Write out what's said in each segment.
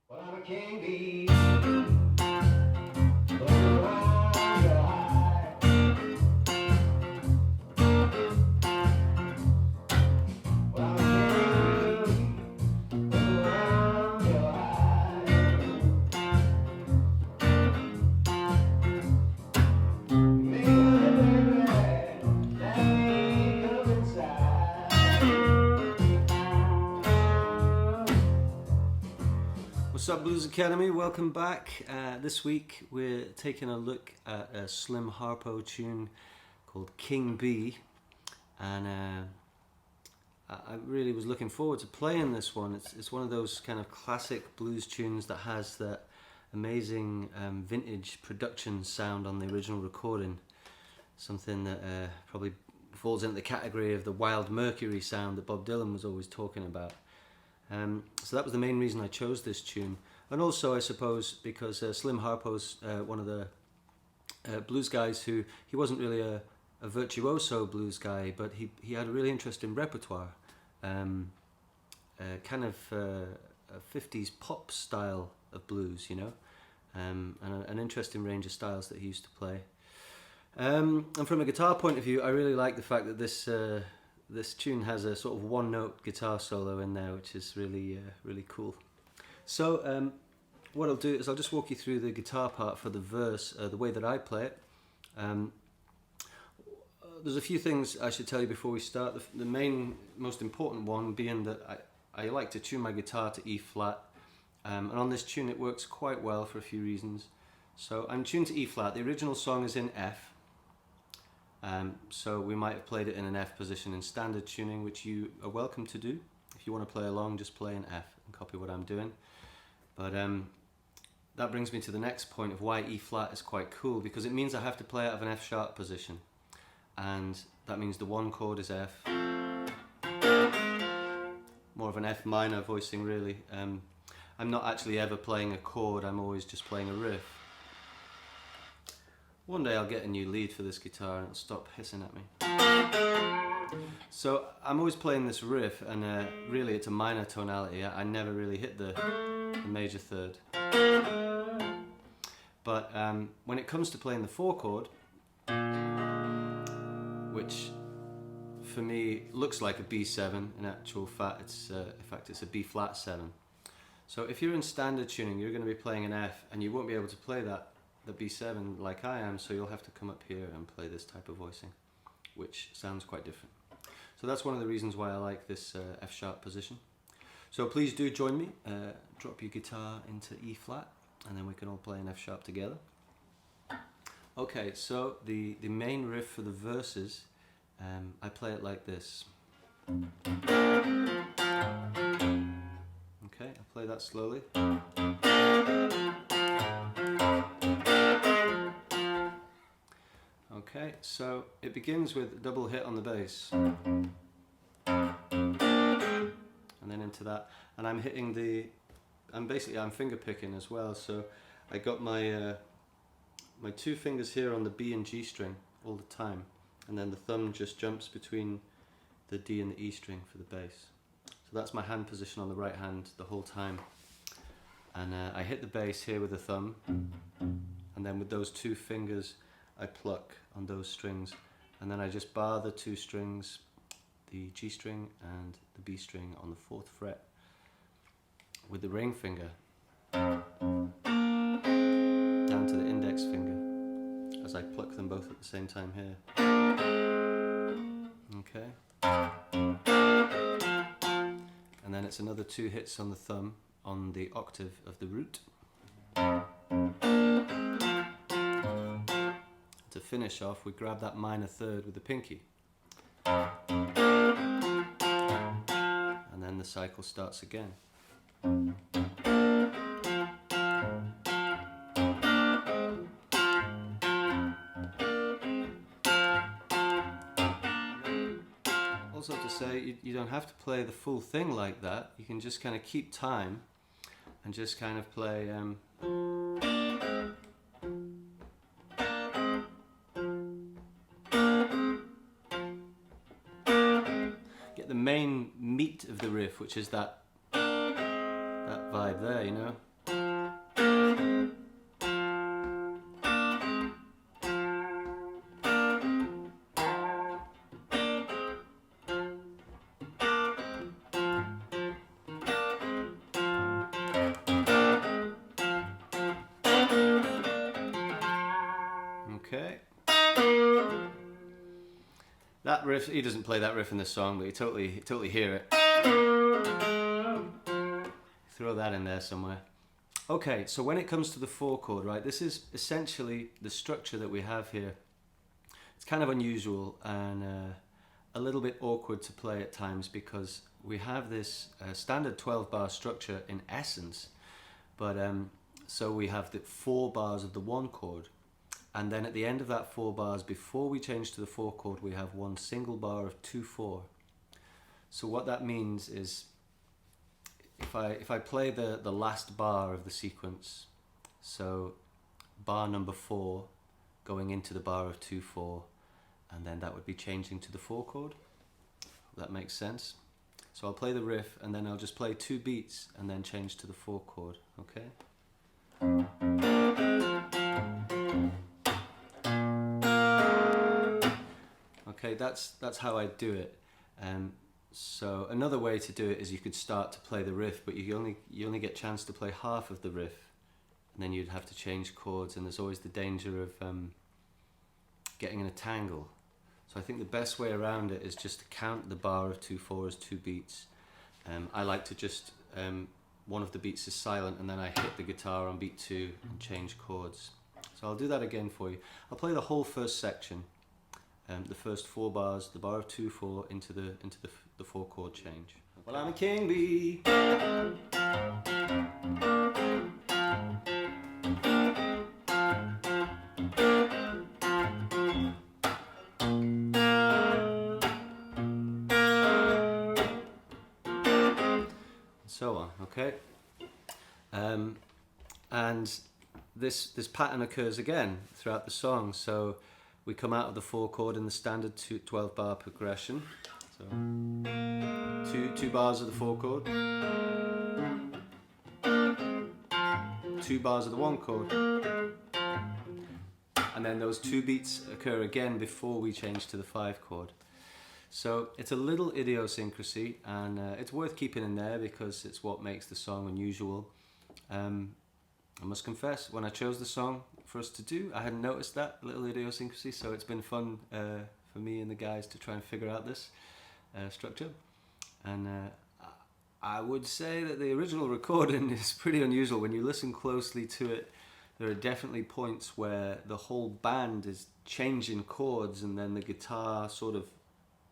Well, I'm a king bee, but around your eye. Well, I'm a king bee, but around your eye. Make my baby, let me come inside. What's up, Blues Academy? Welcome back. This week we're taking a look at a Slim Harpo tune called King Bee, and I really was looking forward to playing this one. It's one of those kind of classic blues tunes that has that amazing vintage production sound on the original recording, something that probably falls into the category of the Wild Mercury sound that Bob Dylan was always talking about. So that was the main reason I chose this tune, and also I suppose because Slim Harpo's one of the blues guys who he wasn't really a virtuoso blues guy, but he had a really interesting repertoire, kind of a 50s pop style of blues, you know, and an interesting range of styles that he used to play. And from a guitar point of view, I really like the fact that this tune has a sort of one-note guitar solo in there, which is really cool. So what I'll do is I'll just walk you through the guitar part for the verse, the way that I play it. There's a few things I should tell you before we start. The main, most important one being that I like to tune my guitar to E flat, and on this tune it works quite well for a few reasons. So I'm tuned to E flat. The original song is in F. So we might have played it in an F position in standard tuning, which you are welcome to do. If you want to play along, just play in F and copy what I'm doing. But that brings me to the next point of why E flat is quite cool, because it means I have to play out of an F sharp position, and that means the one chord is F, more of an F minor voicing really. I'm not actually ever playing a chord, I'm always just playing a riff. One day I'll get a new lead for this guitar and it'll stop hissing at me. So I'm always playing this riff, and really it's a minor tonality. I never really hit the major third. But when it comes to playing the 4 chord, which for me looks like a B7, in actual fact it's a B flat 7. So if you're in standard tuning, you're going to be playing an F, and you won't be able to play the B7 like I am, so you'll have to come up here and play this type of voicing, which sounds quite different. So that's one of the reasons why I like this F sharp position. So please do join me, drop your guitar into E flat, and then we can all play an F sharp together. Okay, so the main riff for the verses, I play it like this. Okay, I'll play that slowly. Okay, so it begins with a double hit on the bass, and then into that, and I'm hitting I'm finger picking as well. So I got my my 2 fingers here on the B and G string all the time, and then the thumb just jumps between the D and the E string for the bass. So that's my hand position on the right hand the whole time, and I hit the bass here with the thumb, and then with those 2 fingers I pluck on those strings, and then I just bar the 2 strings, the G string and the B string, on the 4th fret with the ring finger down to the index finger as I pluck them both at the same time here. Okay. And then it's another 2 hits on the thumb on the octave of the root. To finish off, we grab that minor third with the pinky. And then the cycle starts again. Also to say, you don't have to play the full thing like that. You can just kind of keep time and just kind of play main meat of the riff, which is that vibe there, you know. that riff, he doesn't play that riff in the song, but you totally hear it. Throw that in there somewhere. Okay, so when it comes to the 4 chord, right, this is essentially the structure that we have here. It's kind of unusual and a little bit awkward to play at times because we have this standard 12 bar structure in essence, but so we have the 4 bars of the 1 chord, and then at the end of that 4 bars, before we change to the 4 chord, we have 1 single bar of 2/4. So what that means is if I play the last bar of the sequence, so bar number 4 going into the bar of 2/4, and then that would be changing to the 4 chord. That makes sense. So I'll play the riff and then I'll just play 2 beats and then change to the 4 chord, okay? Okay, that's how I do it. So another way to do it is you could start to play the riff, but you only get a chance to play half of the riff, and then you'd have to change chords, and there's always the danger of getting in a tangle. So I think the best way around it is just to count the bar of 2/4 as 2 beats. I like to just one of the beats is silent, and then I hit the guitar on beat 2 and change chords. So I'll do that again for you. I'll play the whole first section. The first 4 bars, the bar of 2/4 into the 4 chord change. Okay. Well, I'm a king bee. So on, okay? And this pattern occurs again throughout the song. So we come out of the 4 chord in the standard 12 bar progression. So two bars of the 4 chord, 2 bars of the 1 chord, and then those 2 beats occur again before we change to the 5 chord. So it's a little idiosyncrasy, and it's worth keeping in there because it's what makes the song unusual. I must confess, when I chose the song for us to do, I hadn't noticed that little idiosyncrasy, so it's been fun for me and the guys to try and figure out this structure. And I would say that the original recording is pretty unusual. When you listen closely to it, there are definitely points where the whole band is changing chords, and then the guitar sort of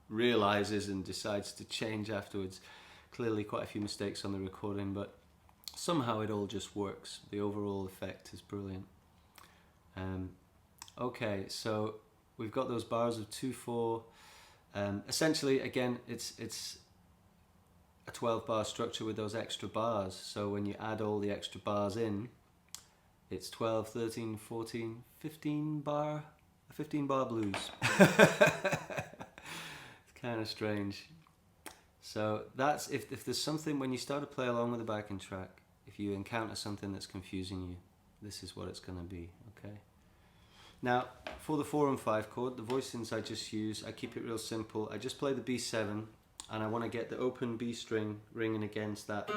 realizes and decides to change afterwards. Clearly quite a few mistakes on the recording, but somehow it all just works. The overall effect is brilliant. Okay, so we've got those bars of 2/4. Essentially, again, it's a 12 bar structure with those extra bars. So when you add all the extra bars in, it's 12, 13, 14, 15 bar blues. It's kind of strange. So that's if there's something, when you start to play along with the backing track, if you encounter something that's confusing you, this is what it's going to be, okay? Now, for the 4 and 5 chord, the voicings I just use, I keep it real simple. I just play the B7, and I want to get the open B string ringing against that.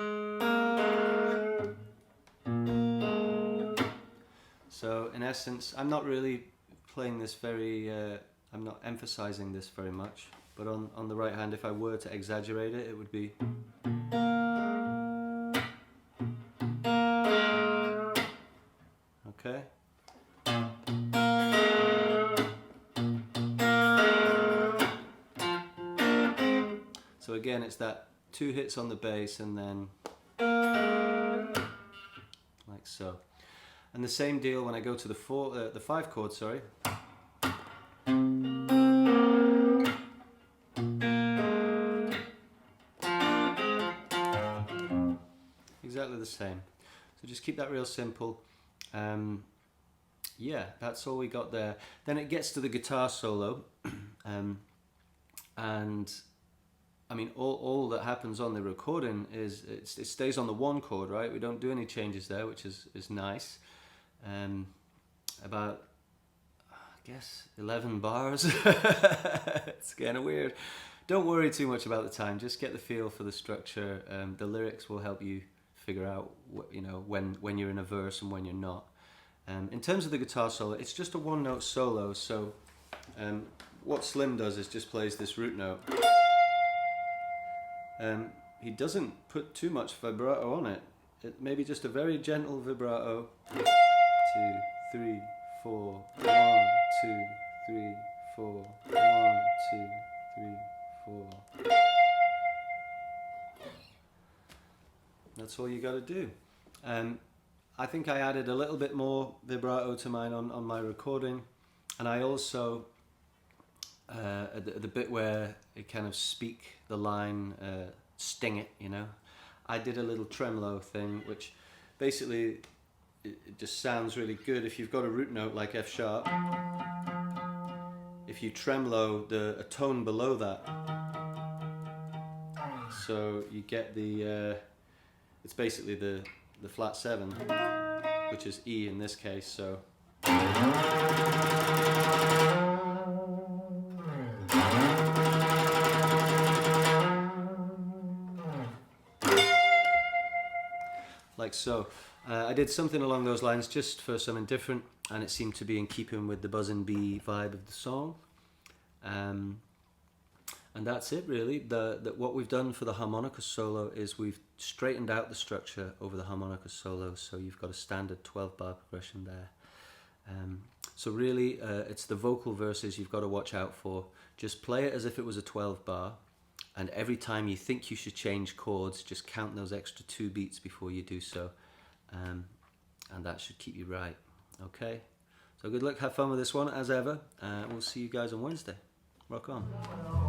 So, in essence, I'm not really playing this very, I'm not emphasizing this very much, but on the right hand, if I were to exaggerate it, it would be... Okay? So again, it's that 2 hits on the bass and then like so. And the same deal when I go to the 5 chord, sorry. Exactly the same. So just keep that real simple. Yeah, that's all we got there. Then it gets to the guitar solo, and I mean all that happens on the recording is it stays on the 1 chord, right? We don't do any changes there, which is nice. About, I guess, 11 bars. It's kind of weird. Don't worry too much about the time. Just get the feel for the structure. The lyrics will help you figure out when you're in a verse and when you're not. In terms of the guitar solo, it's just a 1-note solo, so what Slim does is just plays this root note. He doesn't put too much vibrato on it. Maybe just a very gentle vibrato. 2, 3, 4, 1, 2, 3, 4, 1, 2, 3, 4. That's all you got to do. I think I added a little bit more vibrato to mine on my recording, and I also at the bit where it kind of speak the line, sting it, you know, I did a little tremolo thing, which basically it just sounds really good. If you've got a root note like F sharp, if you tremolo a tone below that, so you get the it's basically the flat 7, which is E in this case. So like so. I did something along those lines just for something different, and it seemed to be in keeping with the buzzing B vibe of the song. And that's it really. What we've done for the harmonica solo is we've straightened out the structure over the harmonica solo, so you've got a standard 12-bar progression there. So really it's the vocal verses you've got to watch out for. Just play it as if it was a 12-bar, and every time you think you should change chords, just count those extra 2 beats before you do so, and that should keep you right. Okay, so good luck, have fun with this one as ever. We'll see you guys on Wednesday. Rock on.